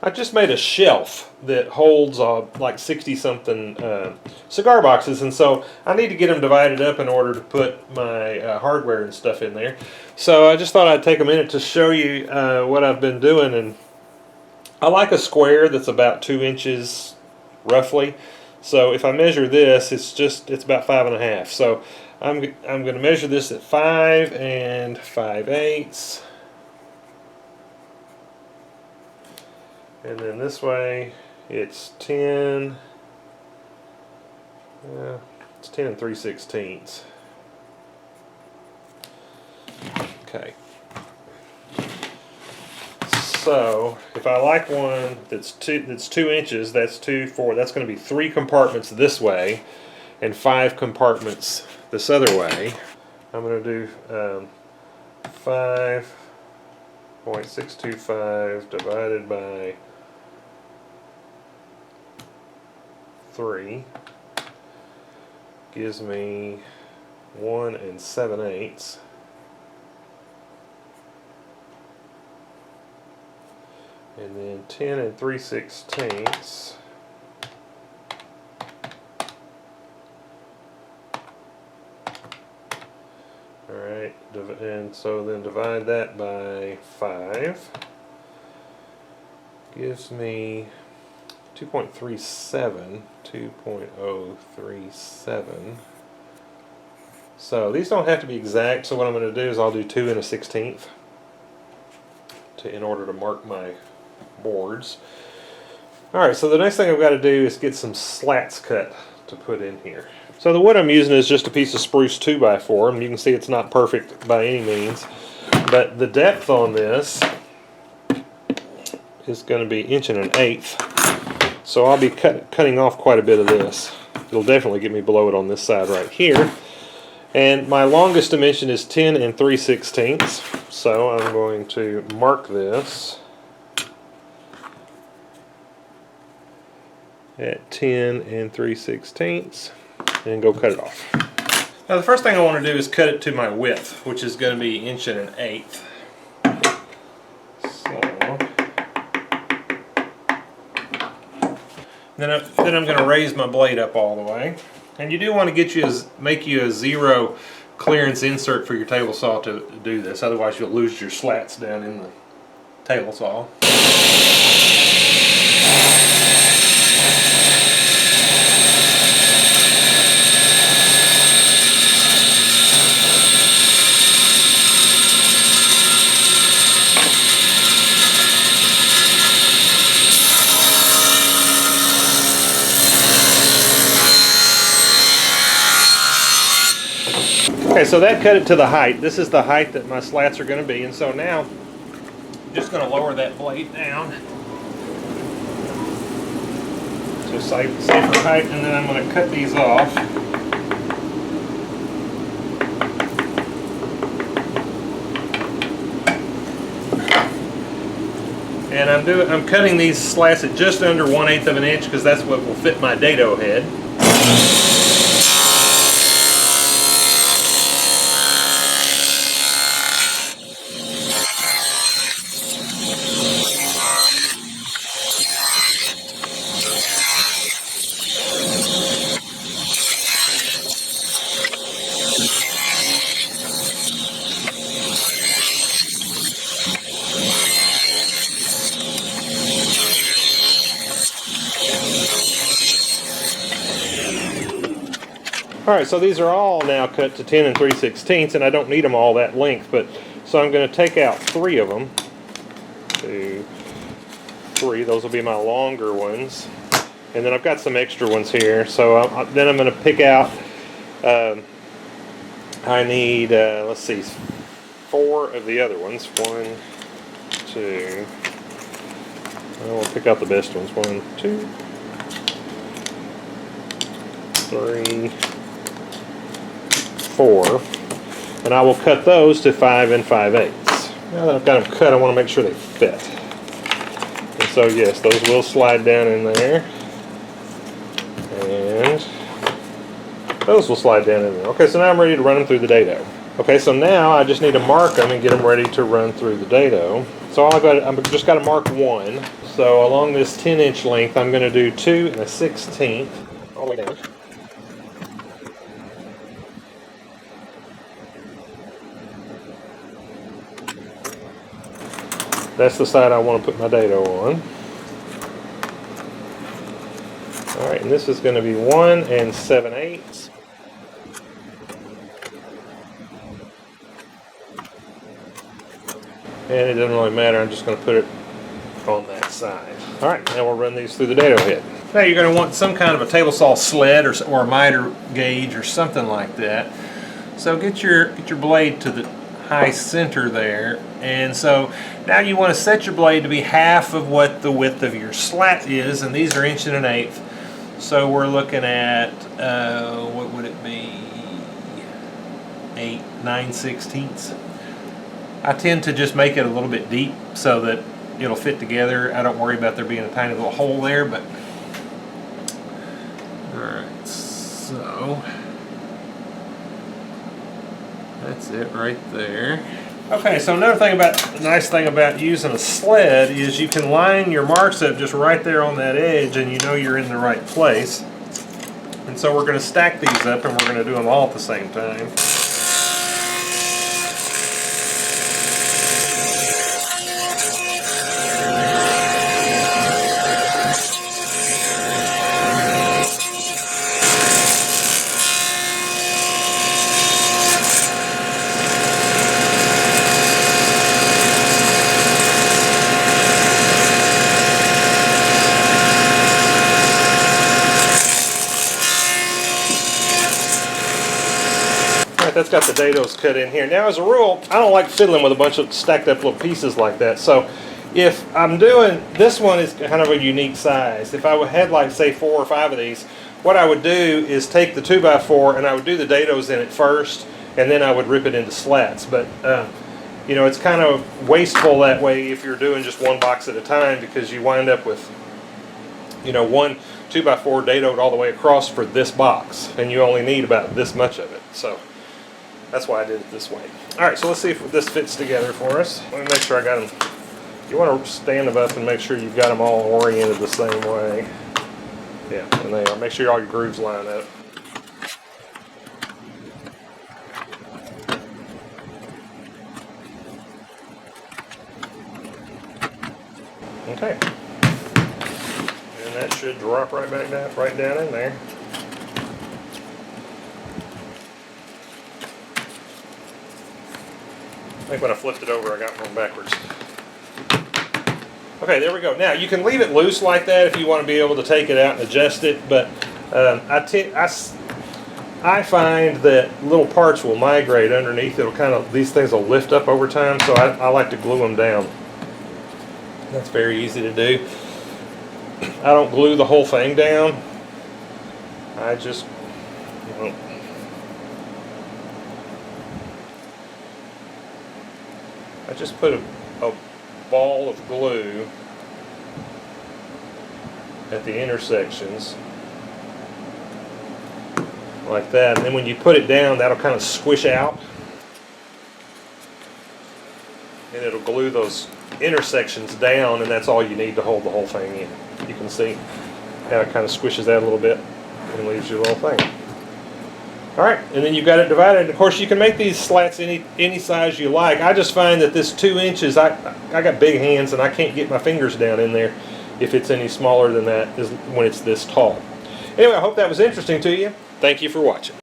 I just made a shelf that holds like 60 something cigar boxes, and so I need to get them divided up in order to put my hardware and stuff in there. So I just thought I'd take a minute to show you what I've been doing. And I like a square that's about 2 inches roughly. So if I measure this, it's about 5.5. So I'm going to measure this at 5 5/8. And then this way, it's 10. It's 10 3/16. Okay. So if I like one that's 2 inches, that's 2, 4. That's going to be 3 compartments this way, and 5 compartments this other way. I'm going to do 5.625 divided by 3 gives me 1 7/8. And then 10 3/16. Alright, and so then divide that by 5. Gives me 2.37. 2.037. So these don't have to be exact, so what I'm going to do is I'll do 2 1/16 in order to mark my boards. Alright, so the next thing I've got to do is get some slats cut to put in here. So the wood I'm using is just a piece of spruce 2x4, and you can see it's not perfect by any means, but the depth on this is going to be 1 1/8. So I'll be cutting off quite a bit of this. It'll definitely get me below it on this side right here. And my longest dimension is 10 3/16. So I'm going to mark this at 10 3/16 and go cut it off. Now the first thing I want to do is cut it to my width, which is going to be 1 1/8. Then I'm going to raise my blade up all the way. And you do want to make you a 0 clearance insert for your table saw to do this, otherwise you'll lose your slats down in the table saw. Okay, so that cut it to the height. This is the height that my slats are going to be, and so now I'm just going to lower that blade down to safer height, and then I'm going to cut these off. And I'm cutting these slats at just under 1/8 of an inch because that's what will fit my dado head. Alright, so these are all now cut to 10 3/16, and I don't need them all that length, but so I'm going to take out 3 of them. 2, 3, those will be my longer ones. And then I've got some extra ones here, so then I'm going to pick out, I need, let's see, 4 of the other ones. 1, 2, we'll pick out the best ones. 1, 2, 3, 4, and I will cut those to 5 5/8. Now that I've got them cut, I want to make sure they fit. And so yes, those will slide down in there, and those will slide down in there. Okay, so now I'm ready to run them through the dado. Okay, so now I just need to mark them and get them ready to run through the dado. So I've just got to mark 1. So along this 10-inch length, I'm going to do 2 1/16 all the way down. That's the side I want to put my dado on. Alright, and this is going to be 1 7/8. And it doesn't really matter, I'm just going to put it on that side. Alright, now we'll run these through the dado head. Now you're going to want some kind of a table saw sled or a miter gauge or something like that. So get your blade to the high center there, and so now you want to set your blade to be half of what the width of your slat is, and these are 1 1/8. So we're looking at what would it be, 8 9/16. I tend to just make it a little bit deep so that it'll fit together. I don't worry about there being a tiny little hole there, but alright, so that's it right there. Okay, so another thing nice thing about using a sled is you can line your marks up just right there on that edge, and you know you're in the right place. And so we're going to stack these up, and we're going to do them all at the same time. That's got the dados cut in here. Now, as a rule, I don't like fiddling with a bunch of stacked up little pieces like that. So if I'm doing, this one is kind of a unique size. If I had like say 4 or 5 of these, what I would do is take the 2x4 and I would do the dados in it first, and then I would rip it into slats. But you know, it's kind of wasteful that way if you're doing just one box at a time, because you wind up with, you know, one 2x4 dadoed all the way across for this box, and you only need about this much of it. So that's why I did it this way. Alright, so let's see if this fits together for us. Let me make sure I got them. You want to stand them up and make sure you've got them all oriented the same way. Yeah, and they are. Make sure all your grooves line up. Okay. And that should drop right back down, right down in there. I think when I flipped it over, I got one backwards. Okay, there we go. Now, you can leave it loose like that if you want to be able to take it out and adjust it, but I find that little parts will migrate underneath. It'll kind of, these things will lift up over time, so I like to glue them down. That's very easy to do. I don't glue the whole thing down. I just, you know, I just put a ball of glue at the intersections like that, and then when you put it down, that'll kind of squish out, and it'll glue those intersections down, and that's all you need to hold the whole thing in. You can see how it kind of squishes out a little bit and leaves your little thing. Alright, and then you've got it divided. And of course, you can make these slats any size you like. I just find that this 2 inches, I got big hands and I can't get my fingers down in there if it's any smaller than that, is when it's this tall. Anyway, I hope that was interesting to you. Thank you for watching.